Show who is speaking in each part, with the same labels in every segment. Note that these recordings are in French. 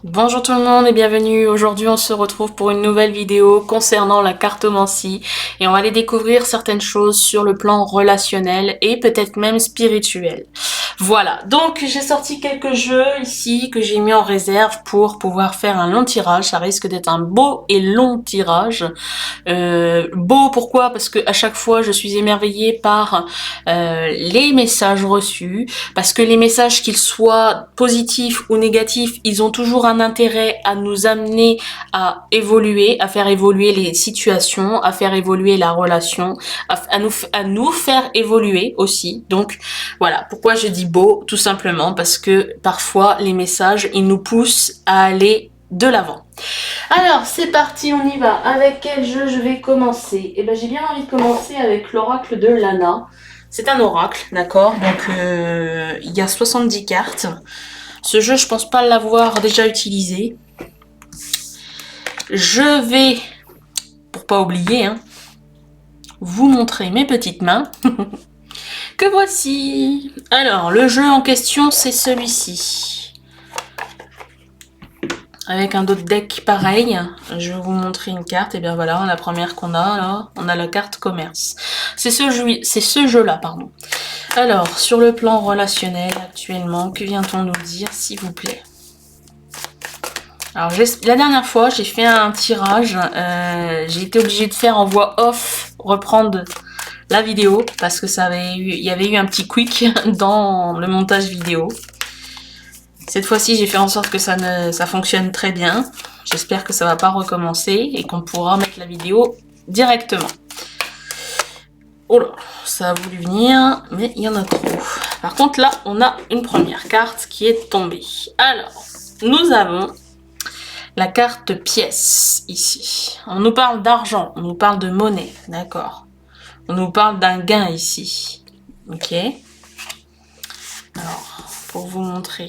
Speaker 1: Bonjour tout le monde et bienvenue. Aujourd'hui on se retrouve pour une nouvelle vidéo concernant la cartomancie et on va aller découvrir certaines choses sur le plan relationnel et peut-être même spirituel. Voilà, donc j'ai sorti quelques jeux ici que j'ai mis en réserve pour pouvoir faire un long tirage. Ça risque d'être un beau et long tirage. Beau pourquoi? Parce que à chaque fois je suis émerveillée par les messages reçus, parce que les messages qu'ils soient positifs ou négatifs, ils ont toujours un intérêt à nous amener à évoluer, à faire évoluer les situations, à faire évoluer la relation, à nous faire évoluer aussi. Donc voilà, pourquoi je dis beau? Tout simplement parce que parfois les messages, ils nous poussent à aller de l'avant. Alors, c'est parti, on y va. Avec quel jeu je vais commencer? Eh ben, j'ai bien envie de commencer avec l'oracle de Lana. C'est un oracle, d'accord? Donc, il y a 70 cartes. Ce jeu, je pense pas l'avoir déjà utilisé. Je vais, pour pas oublier, vous montrer mes petites mains. Que voici. Alors, le jeu en question, c'est celui-ci. Avec un autre deck pareil, je vais vous montrer une carte. Et bien voilà, la première qu'on a là, on a la carte commerce. C'est ce jeu-là, pardon. Alors, sur le plan relationnel actuellement, que vient-on nous dire, s'il vous plaît? Alors, la dernière fois, j'ai fait un tirage. J'ai été obligée de faire en voix off, reprendre la vidéo parce que il y avait eu un petit quick dans le montage vidéo. Cette fois-ci, j'ai fait en sorte que ça fonctionne très bien. J'espère que ça va pas recommencer et qu'on pourra mettre la vidéo directement. Oh là, ça a voulu venir, mais il y en a trop. Par contre, là, on a une première carte qui est tombée. Alors, nous avons la carte pièce ici. On nous parle d'argent, on nous parle de monnaie, d'accord. On nous parle d'un gain ici. Ok. Alors, pour vous montrer.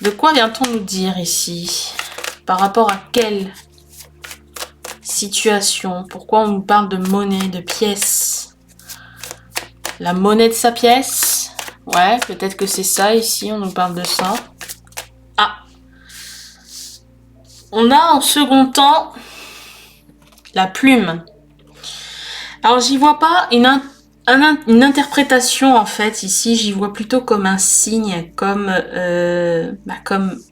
Speaker 1: De quoi vient-on nous dire ici? Par rapport à quelle situation? Pourquoi on nous parle de monnaie, de pièces? La monnaie de sa pièce? Ouais, peut-être que c'est ça ici, on nous parle de ça. Ah! On a en second temps la plume. Alors j'y vois pas une interprétation en fait ici, j'y vois plutôt comme un signe, comme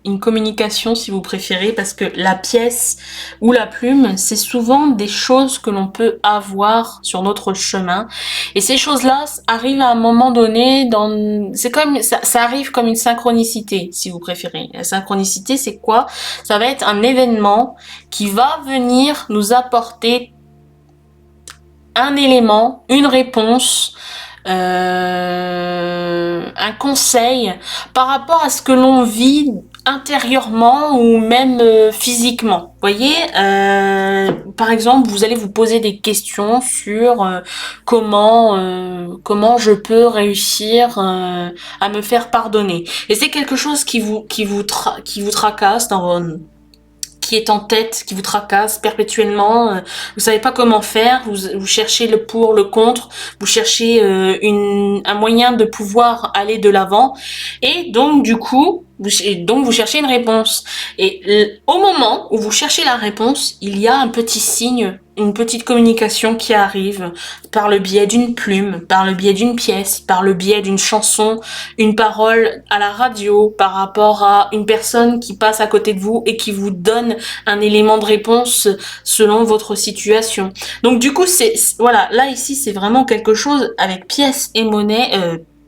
Speaker 1: une communication si vous préférez, parce que la pièce ou la plume, c'est souvent des choses que l'on peut avoir sur notre chemin, et ces choses-là arrivent à un moment donné c'est comme ça arrive comme une synchronicité si vous préférez. La synchronicité, c'est quoi? Ça va être un événement qui va venir nous apporter un élément, une réponse, un conseil par rapport à ce que l'on vit intérieurement ou même physiquement. Vous voyez, par exemple, vous allez vous poser des questions sur comment je peux réussir à me faire pardonner. Et c'est quelque chose qui vous tracasse qui est en tête, qui vous tracasse perpétuellement, vous savez pas comment faire, vous cherchez le pour, le contre, vous cherchez un moyen de pouvoir aller de l'avant, et donc du coup, vous cherchez une réponse. Et au moment où vous cherchez la réponse, il y a un petit signe, une petite communication qui arrive par le biais d'une plume, par le biais d'une pièce, par le biais d'une chanson, une parole à la radio, par rapport à une personne qui passe à côté de vous et qui vous donne un élément de réponse selon votre situation. Donc du coup, voilà, là ici, c'est vraiment quelque chose avec pièce et monnaie,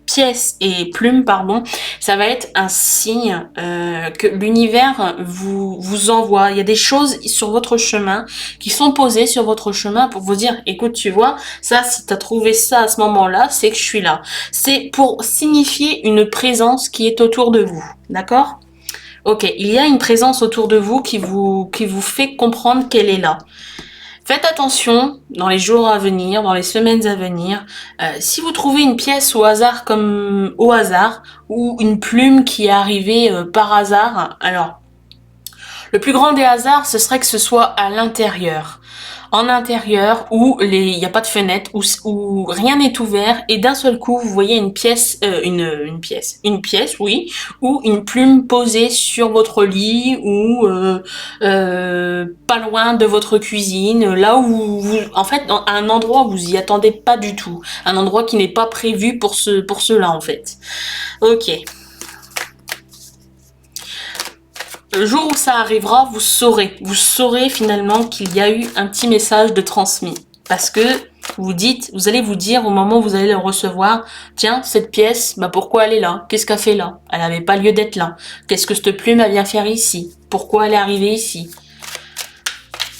Speaker 1: pièce et plume, pardon, ça va être un signe que l'univers vous envoie. Il y a des choses sur votre chemin qui sont posées sur votre chemin pour vous dire, écoute, tu vois, ça, si tu as trouvé ça à ce moment-là, c'est que je suis là. C'est pour signifier une présence qui est autour de vous, d'accord? Ok, il y a une présence autour de vous qui vous fait comprendre qu'elle est là. Faites attention dans les jours à venir, dans les semaines à venir. Si vous trouvez une pièce au hasard ou une plume qui est arrivée par hasard, alors le plus grand des hasards, ce serait que ce soit à l'intérieur. en intérieur où il n'y a pas de fenêtre, où rien n'est ouvert et d'un seul coup vous voyez une pièce, une pièce, oui, ou une plume posée sur votre lit ou pas loin de votre cuisine, là où vous, en fait, à un endroit où vous y attendez pas du tout, un endroit qui n'est pas prévu pour cela en fait. Ok. Le jour où ça arrivera, vous saurez finalement qu'il y a eu un petit message de transmis. Parce que vous allez vous dire au moment où vous allez le recevoir, tiens, cette pièce, bah pourquoi elle est là? Qu'est-ce qu'elle fait là? Elle n'avait pas lieu d'être là. Qu'est-ce que cette plume vient faire ici? Pourquoi elle est arrivée ici?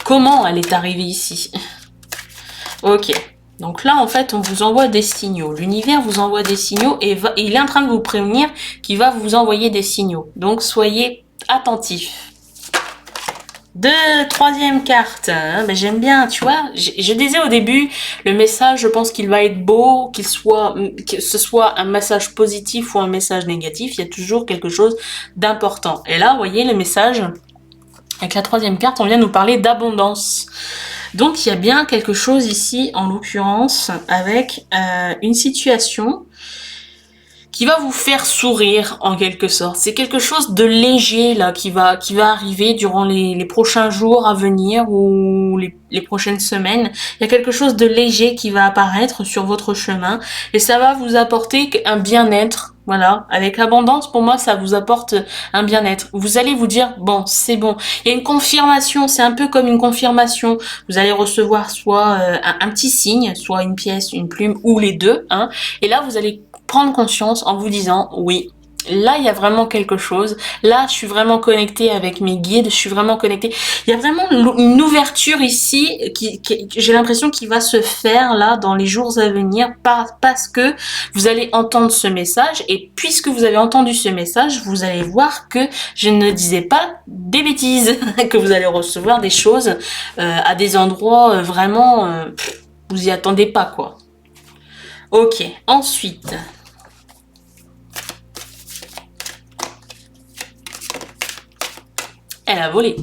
Speaker 1: Comment elle est arrivée ici? Ok. Donc là, en fait, on vous envoie des signaux. L'univers vous envoie des signaux et il est en train de vous prévenir qu'il va vous envoyer des signaux. Donc soyez attentif. Troisième carte, ben, j'aime bien, tu vois, je disais au début, le message, je pense qu'il va être beau, que ce soit un message positif ou un message négatif, il y a toujours quelque chose d'important. Et là, vous voyez, le message, avec la troisième carte, on vient nous parler d'abondance. Donc, il y a bien quelque chose ici, en l'occurrence, avec une situation qui va vous faire sourire en quelque sorte. C'est quelque chose de léger là qui va arriver durant les prochains jours à venir ou les prochaines semaines. Il y a quelque chose de léger qui va apparaître sur votre chemin et ça va vous apporter un bien-être. Voilà, avec l'abondance, pour moi, ça vous apporte un bien-être. Vous allez vous dire, bon, c'est bon. Il y a une confirmation, c'est un peu comme une confirmation. Vous allez recevoir soit un petit signe, soit une pièce, une plume, ou les deux. Hein, et là, vous allez prendre conscience en vous disant, oui, là, il y a vraiment quelque chose. Là, je suis vraiment connectée avec mes guides. Je suis vraiment connectée. Il y a vraiment une ouverture ici j'ai l'impression qu'il va se faire là dans les jours à venir parce que vous allez entendre ce message. Et puisque vous avez entendu ce message, vous allez voir que je ne disais pas des bêtises, que vous allez recevoir des choses à des endroits vraiment vous y attendez pas quoi. Ok, ensuite. Elle a volé.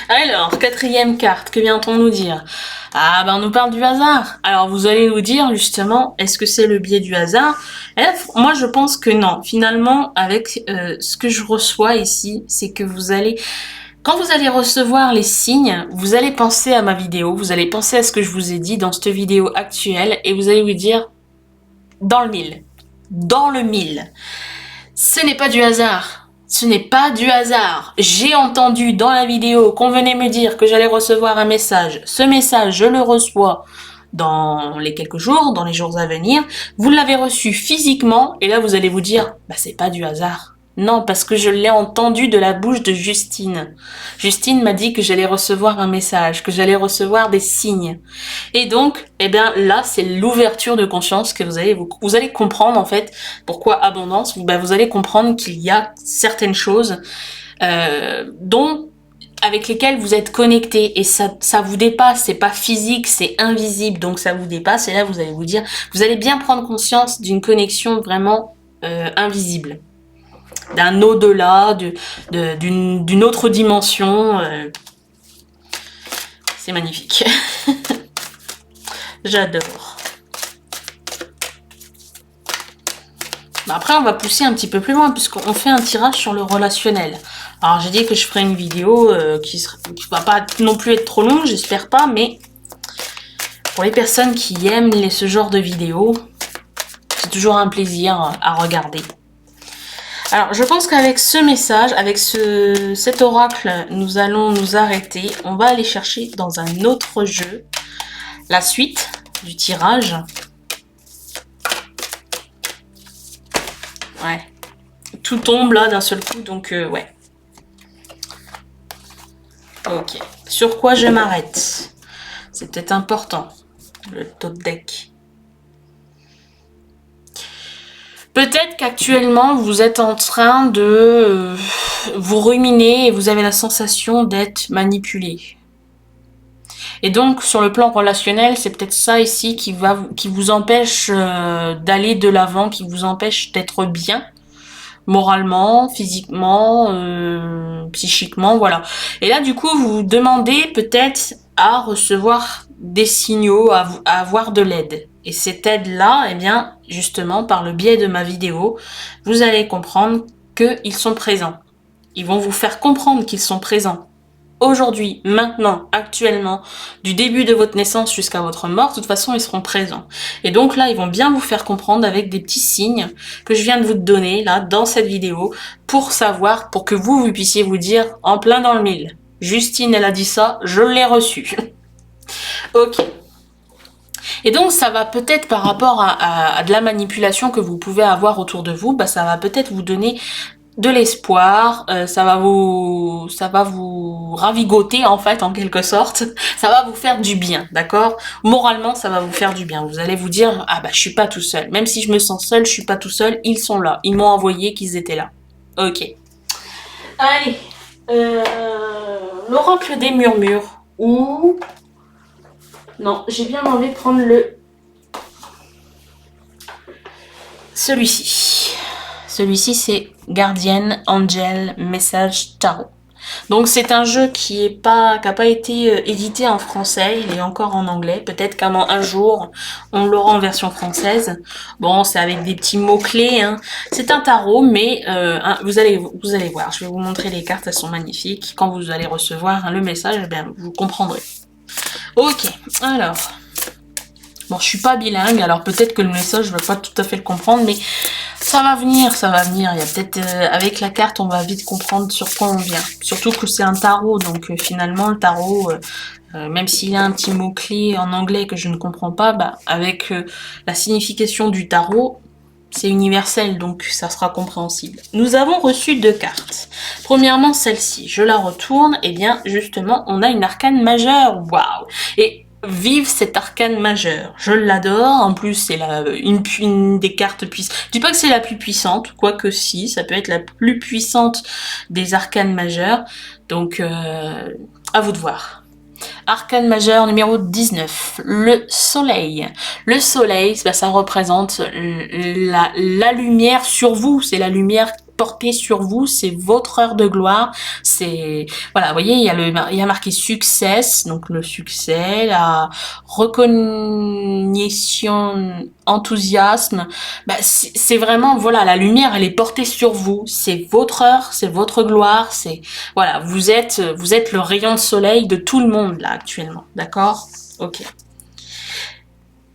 Speaker 1: Alors, quatrième carte, que vient-on nous dire? Ah ben on nous parle du hasard. Alors vous allez nous dire justement, est-ce que c'est le biais du hasard? Moi je pense que non. Finalement, avec ce que je reçois ici, c'est que quand vous allez recevoir les signes, vous allez penser à ma vidéo, vous allez penser à ce que je vous ai dit dans cette vidéo actuelle et vous allez vous dire, dans le mille. Dans le mille. Ce n'est pas du hasard. Ce n'est pas du hasard. J'ai entendu dans la vidéo qu'on venait me dire que j'allais recevoir un message. Ce message, je le reçois dans les quelques jours, dans les jours à venir. Vous l'avez reçu physiquement et là vous allez vous dire, bah c'est pas du hasard. Non, parce que je l'ai entendu de la bouche de Justine. Justine m'a dit que j'allais recevoir un message, que j'allais recevoir des signes. Et donc, eh bien là, c'est l'ouverture de conscience que vous allez comprendre en fait pourquoi abondance. Vous allez comprendre qu'il y a certaines choses avec lesquelles vous êtes connecté et ça vous dépasse, c'est pas physique, c'est invisible, donc ça vous dépasse et là vous allez vous dire, vous allez bien prendre conscience d'une connexion vraiment invisible. D'un au-delà, d'une autre dimension. C'est magnifique. J'adore. Après, on va pousser un petit peu plus loin puisqu'on fait un tirage sur le relationnel. Alors, j'ai dit que je ferai une vidéo qui va pas non plus être trop longue, j'espère pas, mais pour les personnes qui aiment ce genre de vidéos, c'est toujours un plaisir à regarder. Alors, je pense qu'avec ce message, avec cet oracle, nous allons nous arrêter. On va aller chercher dans un autre jeu la suite du tirage. Ouais. Tout tombe là d'un seul coup, donc ouais. Ok. Sur quoi je m'arrête? C'est peut-être important, le top deck. Peut-être qu'actuellement, vous êtes en train de vous ruminer et vous avez la sensation d'être manipulé. Et donc, sur le plan relationnel, c'est peut-être ça ici qui vous empêche d'aller de l'avant, qui vous empêche d'être bien, moralement, physiquement, psychiquement, voilà. Et là, du coup, vous vous demandez peut-être à recevoir des signaux, à avoir de l'aide. Et cette aide-là, eh bien, justement, par le biais de ma vidéo, vous allez comprendre qu'ils sont présents. Ils vont vous faire comprendre qu'ils sont présents. Aujourd'hui, maintenant, actuellement, du début de votre naissance jusqu'à votre mort, de toute façon, ils seront présents. Et donc là, ils vont bien vous faire comprendre avec des petits signes que je viens de vous donner, là, dans cette vidéo, pour savoir, pour que vous puissiez vous dire en plein dans le mille. Justine, elle a dit ça, je l'ai reçu. Ok. Et donc, ça va peut-être, par rapport à de la manipulation que vous pouvez avoir autour de vous, bah, ça va peut-être vous donner de l'espoir, ça va vous ravigoter en fait, en quelque sorte. Ça va vous faire du bien, d'accord? Moralement, ça va vous faire du bien. Vous allez vous dire, ah bah je suis pas tout seul. Même si je me sens seul, je suis pas tout seul. Ils sont là. Ils m'ont envoyé qu'ils étaient là. Ok. Allez. L'oracle des murmures. Ou non, j'ai bien envie de prendre celui-ci. Celui-ci, c'est Guardian Angel Message Tarot. Donc c'est un jeu qui n'a pas été édité en français, il est encore en anglais. Peut-être qu'un jour, on l'aura en version française. Bon, c'est avec des petits mots-clés. Hein. C'est un tarot, mais vous allez voir. Je vais vous montrer les cartes, elles sont magnifiques. Quand vous allez recevoir le message, eh bien, vous comprendrez. Ok, alors... Bon, je suis pas bilingue, alors peut-être que le message, je vais pas tout à fait le comprendre, mais ça va venir, ça va venir. Il y a peut-être, avec la carte, on va vite comprendre sur quoi on vient. Surtout que c'est un tarot, donc finalement, le tarot, même s'il y a un petit mot-clé en anglais que je ne comprends pas, bah, avec la signification du tarot, c'est universel, donc ça sera compréhensible. Nous avons reçu 2 cartes. Premièrement, celle-ci, je la retourne, et bien, justement, on a une arcane majeure. Waouh! Et vive cet arcane majeur. Je l'adore. En plus, c'est une des cartes puissantes. Je dis pas que c'est la plus puissante, quoique si, ça peut être la plus puissante des arcanes majeures. Donc, à vous de voir. Arcane majeur numéro 19, le soleil. Le soleil, bah, ça représente la lumière sur vous, c'est la lumière portée sur vous, c'est votre heure de gloire, c'est, voilà, vous voyez, il y a marqué succès, donc le succès, la recognition, enthousiasme, bah, c'est vraiment, voilà, la lumière, elle est portée sur vous, c'est votre heure, c'est votre gloire, c'est, voilà, vous êtes le rayon de soleil de tout le monde, là, actuellement, d'accord? Ok.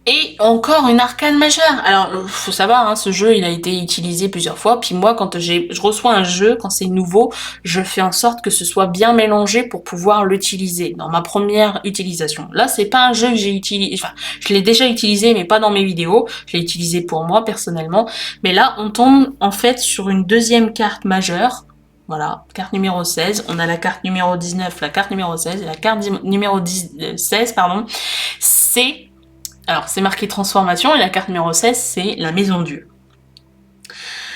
Speaker 1: Et encore une arcane majeure. Alors, faut savoir, hein, ce jeu, il a été utilisé plusieurs fois. Puis moi, quand je reçois un jeu, quand c'est nouveau, je fais en sorte que ce soit bien mélangé pour pouvoir l'utiliser dans ma première utilisation. Là, c'est pas un jeu que j'ai utilisé. Enfin, je l'ai déjà utilisé, mais pas dans mes vidéos. Je l'ai utilisé pour moi personnellement. Mais là, on tombe en fait sur une deuxième carte majeure. Voilà, carte numéro 16. On a la carte numéro 19, la carte numéro 16 et la carte numéro 16, pardon. Alors, c'est marqué transformation et la carte numéro 16, c'est la maison Dieu.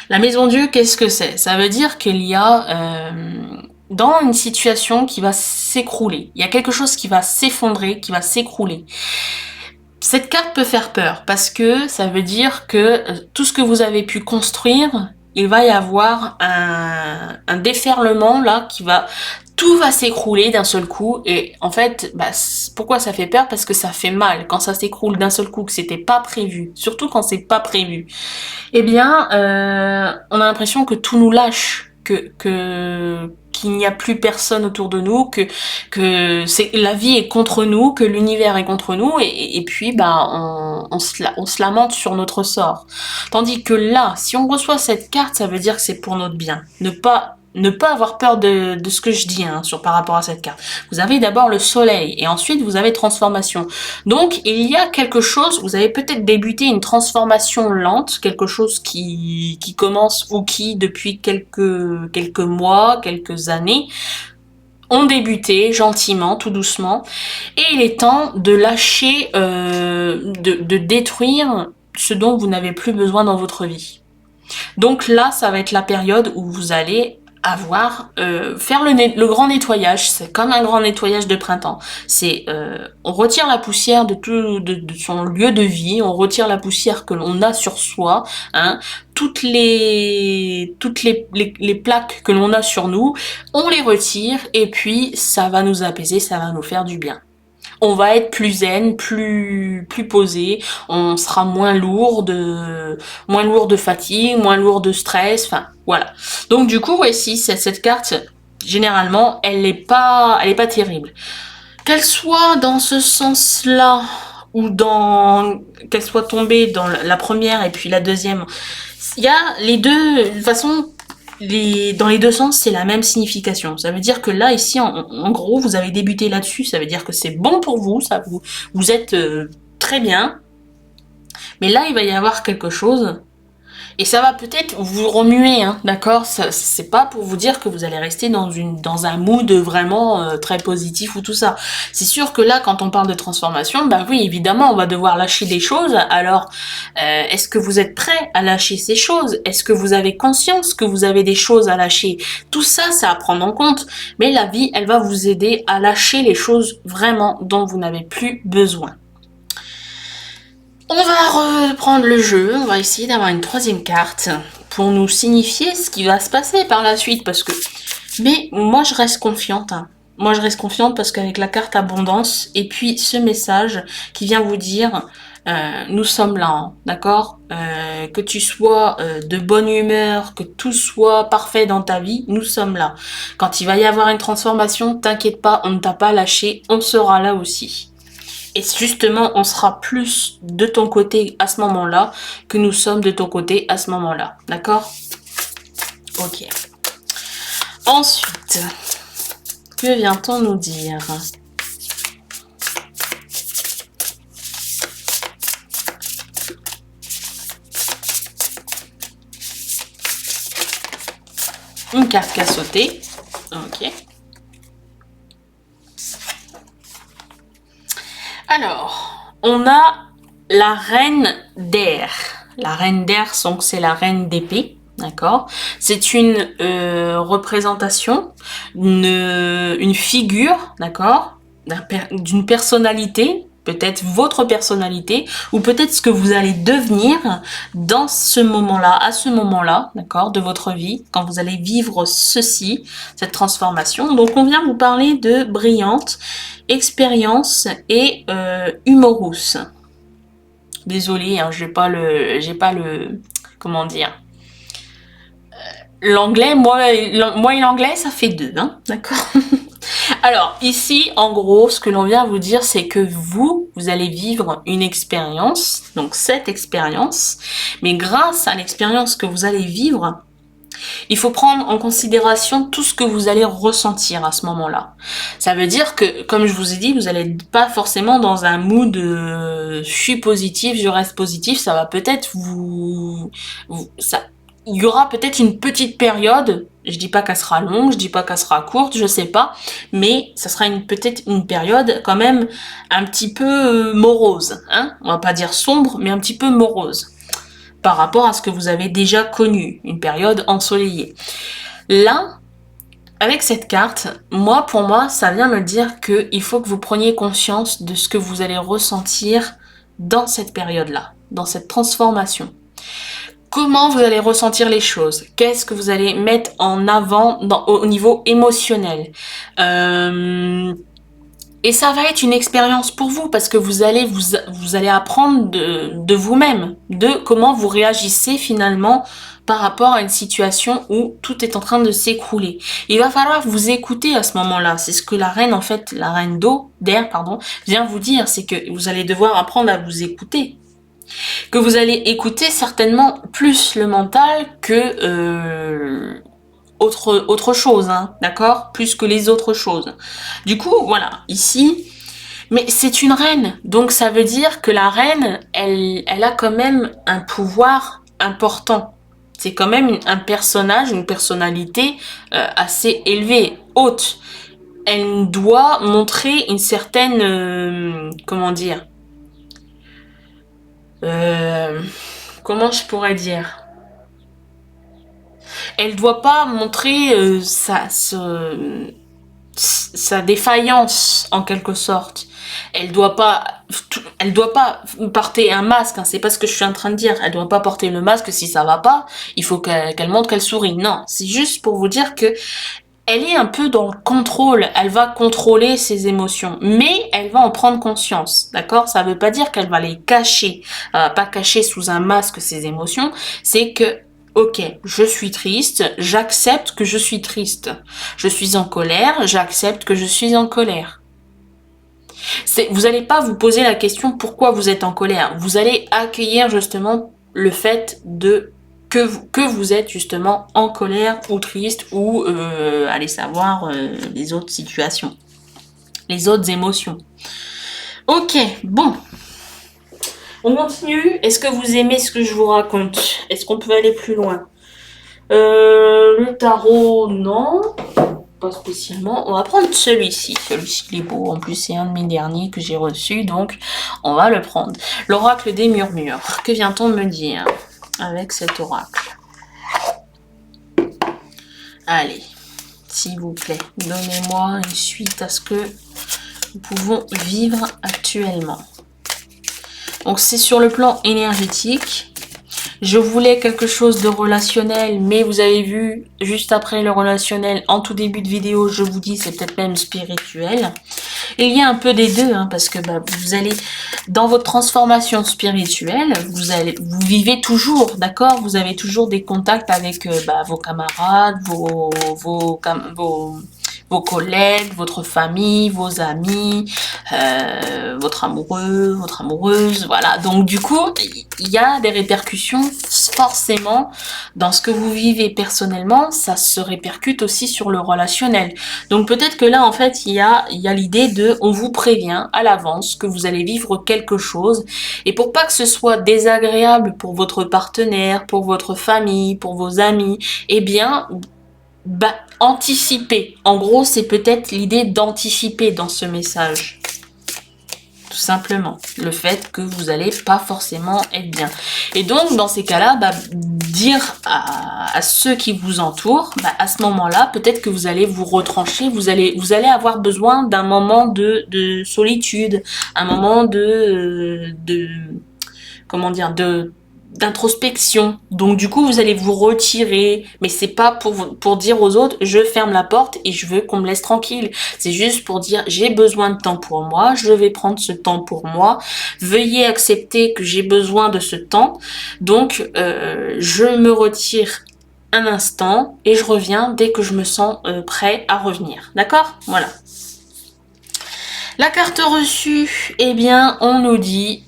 Speaker 1: La maison Dieu, qu'est-ce que c'est? Ça veut dire qu'il y a dans une situation qui va s'écrouler. Il y a quelque chose qui va s'effondrer, qui va s'écrouler. Cette carte peut faire peur parce que ça veut dire que tout ce que vous avez pu construire, il va y avoir un déferlement là qui va... Tout va s'écrouler d'un seul coup et en fait, bah, pourquoi ça fait peur? Parce que ça fait mal quand ça s'écroule d'un seul coup, que c'était pas prévu, surtout quand c'est pas prévu. Eh bien, on a l'impression que tout nous lâche, qu'il n'y a plus personne autour de nous, que la vie est contre nous, que l'univers est contre nous et puis bah on se lamente sur notre sort. Tandis que là, si on reçoit cette carte, ça veut dire que c'est pour notre bien. Ne pas avoir peur de ce que je dis hein, par rapport à cette carte. Vous avez d'abord le soleil et ensuite vous avez transformation. Donc il y a quelque chose, vous avez peut-être débuté une transformation lente, quelque chose qui commence ou qui depuis quelques mois, quelques années ont débuté gentiment, tout doucement. Et il est temps de lâcher, de détruire ce dont vous n'avez plus besoin dans votre vie. Donc là, ça va être la période où vous allez faire le grand nettoyage. C'est comme un grand nettoyage de printemps. C'est on retire la poussière de son lieu de vie, on retire la poussière que l'on a sur soi, hein, toutes les plaques que l'on a sur nous, on les retire et puis ça va nous apaiser, ça va nous faire du bien. on va être plus zen, plus posé, on sera moins lourd de fatigue, moins lourd de stress, enfin voilà. Donc du coup, ouais, si cette carte, généralement, elle est pas terrible. Qu'elle soit dans ce sens-là ou qu'elle soit tombée dans la première et puis la deuxième, il y a les deux, de toute façon, dans les deux sens, c'est la même signification. Ça veut dire que là, ici, en gros, vous avez débuté là-dessus, ça veut dire que c'est bon pour vous, vous êtes très bien. Mais là, il va y avoir quelque chose. Et ça va peut-être vous remuer, hein, d'accord? C'est pas pour vous dire que vous allez rester dans un mood vraiment très positif ou tout ça. C'est sûr que là, quand on parle de transformation, bah oui, évidemment, on va devoir lâcher des choses. Alors, est-ce que vous êtes prêt à lâcher ces choses? Est-ce que vous avez conscience que vous avez des choses à lâcher? Tout ça, c'est à prendre en compte. Mais la vie, elle va vous aider à lâcher les choses vraiment dont vous n'avez plus besoin. On va reprendre le jeu, on va essayer d'avoir une troisième carte pour nous signifier ce qui va se passer par la suite, parce que... Mais moi je reste confiante, hein. Moi je reste confiante parce qu'avec la carte abondance, et puis ce message qui vient vous dire, nous sommes là, hein, d'accord, que tu sois de bonne humeur, que tout soit parfait dans ta vie, nous sommes là. Quand il va y avoir une transformation, t'inquiète pas, on ne t'a pas lâché, on sera là aussi. Et justement, on sera plus de ton côté à ce moment-là que nous sommes de ton côté à ce moment-là. D'accord? Ok. Ensuite, que vient-on nous dire? Une carte qui a sauté. Ok. Alors, on a la reine d'air. La reine d'air, donc c'est la reine d'épée, d'accord? C'est une représentation, une figure, d'accord? D'une personnalité, peut-être votre personnalité, ou peut-être ce que vous allez devenir dans ce moment-là, à ce moment-là, d'accord, de votre vie, quand vous allez vivre ceci, cette transformation. Donc on vient vous parler de brillante, expérience et humorous. Désolée, hein, j'ai pas le, comment dire, l'anglais, moi et l'anglais, ça fait deux, hein, d'accord. Alors, ici, en gros, ce que l'on vient vous dire, c'est que vous allez vivre une expérience, donc cette expérience, mais grâce à l'expérience que vous allez vivre, il faut prendre en considération tout ce que vous allez ressentir à ce moment-là. Ça veut dire que, comme je vous ai dit, vous n'allez pas forcément dans un mood je suis positif, je reste positif, ça va peut-être il y aura peut-être une petite période, je dis pas qu'elle sera longue, je dis pas qu'elle sera courte, je sais pas, mais ça sera peut-être une période quand même un petit peu morose, hein, on va pas dire sombre, mais un petit peu morose par rapport à ce que vous avez déjà connu, une période ensoleillée. Là, avec cette carte, pour moi, ça vient me dire qu'il faut que vous preniez conscience de ce que vous allez ressentir dans cette période-là, dans cette transformation. Comment vous allez ressentir les choses? Qu'est-ce que vous allez mettre en avant au niveau émotionnel? Et ça va être une expérience pour vous parce que vous allez apprendre de vous-même, de comment vous réagissez finalement par rapport à une situation où tout est en train de s'écrouler. Il va falloir vous écouter à ce moment-là. C'est ce que la reine d'air, vient vous dire. C'est que vous allez devoir apprendre à vous écouter. Que vous allez écouter certainement plus le mental que autre chose, hein, d'accord? Plus que les autres choses. Du coup, voilà, ici, mais c'est une reine, donc ça veut dire que la reine, elle a quand même un pouvoir important. C'est quand même un personnage, une personnalité assez élevée, haute. Elle doit montrer une certaine, comment dire, comment je pourrais dire? Elle doit pas montrer sa défaillance en quelque sorte. Elle doit pas porter un masque, hein, c'est pas ce que je suis en train de dire. Elle doit pas porter le masque si ça va pas. Il faut qu'elle montre qu'elle sourit. Non, c'est juste pour vous dire que elle est un peu dans le contrôle, elle va contrôler ses émotions, mais elle va en prendre conscience, d'accord? Ça veut pas dire qu'elle va les cacher, pas cacher sous un masque ses émotions, c'est que, ok, je suis triste, j'accepte que je suis triste. Je suis en colère, j'accepte que je suis en colère. Vous n'allez pas vous poser la question pourquoi vous êtes en colère, vous allez accueillir justement le fait de que vous êtes justement en colère ou triste ou allez savoir les autres situations, les autres émotions. Ok, bon. On continue. Est-ce que vous aimez ce que je vous raconte? Est-ce qu'on peut aller plus loin? Le tarot, non. Pas spécialement. On va prendre celui-ci. Celui-ci, il est beau. En plus, c'est un de mes derniers que j'ai reçu, donc on va le prendre. L'oracle des murmures. Que vient-on me dire avec cet oracle? Allez, s'il vous plaît, donnez-moi une suite à ce que nous pouvons vivre actuellement. Donc, c'est sur le plan énergétique. Je voulais quelque chose de relationnel, mais vous avez vu, juste après le relationnel, en tout début de vidéo, je vous dis, c'est peut-être même spirituel. Et il y a un peu des deux, hein, parce que vous allez, dans votre transformation spirituelle, vous vivez toujours, d'accord? Vous avez toujours des contacts avec vos camarades, vos collègues, votre famille, vos amis, votre amoureux, votre amoureuse, voilà. Donc du coup, il y a des répercussions forcément dans ce que vous vivez personnellement, ça se répercute aussi sur le relationnel. Donc peut-être que là, en fait, il y a l'idée de, on vous prévient à l'avance que vous allez vivre quelque chose, et pour pas que ce soit désagréable pour votre partenaire, pour votre famille, pour vos amis, eh bien, anticiper. En gros, c'est peut-être l'idée d'anticiper dans ce message. Tout simplement. Le fait que vous n'allez pas forcément être bien. Et donc, dans ces cas-là, dire à ceux qui vous entourent, à ce moment-là, peut-être que vous allez vous retrancher, vous allez avoir besoin d'un moment de solitude, un moment comment dire, d'introspection. Donc du coup, vous allez vous retirer, mais c'est pas pour dire aux autres, je ferme la porte et je veux qu'on me laisse tranquille. C'est juste pour dire, j'ai besoin de temps pour moi, je vais prendre ce temps pour moi. Veuillez accepter que j'ai besoin de ce temps. Donc, je me retire un instant et je reviens dès que je me sens prêt à revenir. D'accord? Voilà. La carte reçue, eh bien, on nous dit...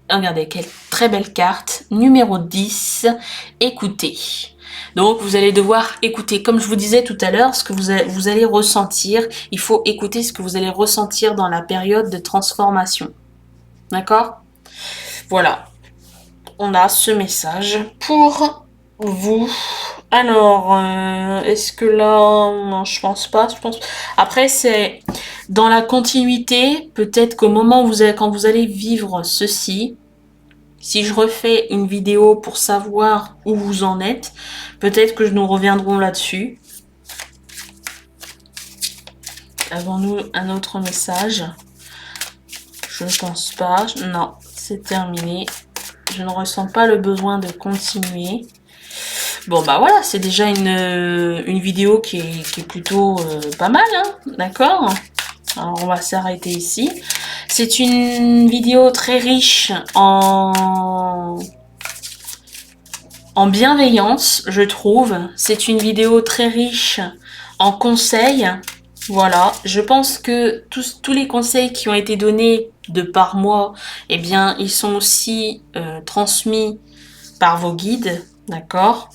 Speaker 1: Regardez, quelle très belle carte. Numéro 10, écoutez. Donc, vous allez devoir écouter. Comme je vous disais tout à l'heure, ce que vous allez ressentir, il faut écouter ce que vous allez ressentir dans la période de transformation. D'accord? Voilà. On a ce message pour vous. Alors, est-ce que là... Non, je pense pas. Après, c'est dans la continuité. Peut-être qu'au moment où quand vous allez vivre ceci, si je refais une vidéo pour savoir où vous en êtes, peut-être que nous reviendrons là-dessus. Avons-nous un autre message? Je ne pense pas. Non, c'est terminé. Je ne ressens pas le besoin de continuer. Bon, voilà, c'est déjà une vidéo qui est plutôt pas mal, hein, d'accord? Alors, on va s'arrêter ici. C'est une vidéo très riche en bienveillance, je trouve. C'est une vidéo très riche en conseils. Voilà, je pense que tous les conseils qui ont été donnés de par moi, eh bien, ils sont aussi transmis par vos guides, d'accord?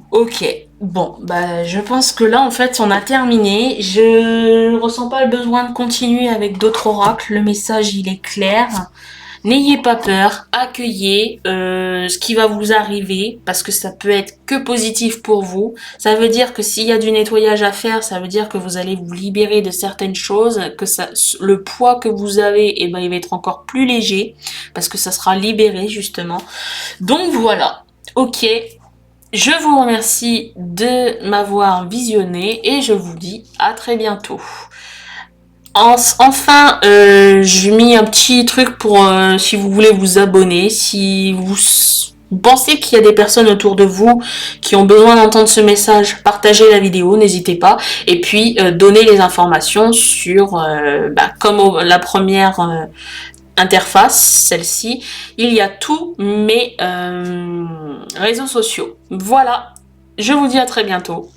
Speaker 1: Ok, bon, je pense que là, en fait, on a terminé. Je ne ressens pas le besoin de continuer avec d'autres oracles. Le message, il est clair. N'ayez pas peur, accueillez ce qui va vous arriver, parce que ça peut être que positif pour vous. Ça veut dire que s'il y a du nettoyage à faire, ça veut dire que vous allez vous libérer de certaines choses, que le poids que vous avez, il va être encore plus léger, parce que ça sera libéré, justement. Donc voilà, ok. Je vous remercie de m'avoir visionné et je vous dis à très bientôt. Enfin, j'ai mis un petit truc pour si vous voulez vous abonner, si vous Vous pensez qu'il y a des personnes autour de vous qui ont besoin d'entendre ce message, partagez la vidéo, n'hésitez pas. Et puis, donnez les informations sur, comme la première interface, celle-ci, il y a tous mes réseaux sociaux. Voilà, je vous dis à très bientôt.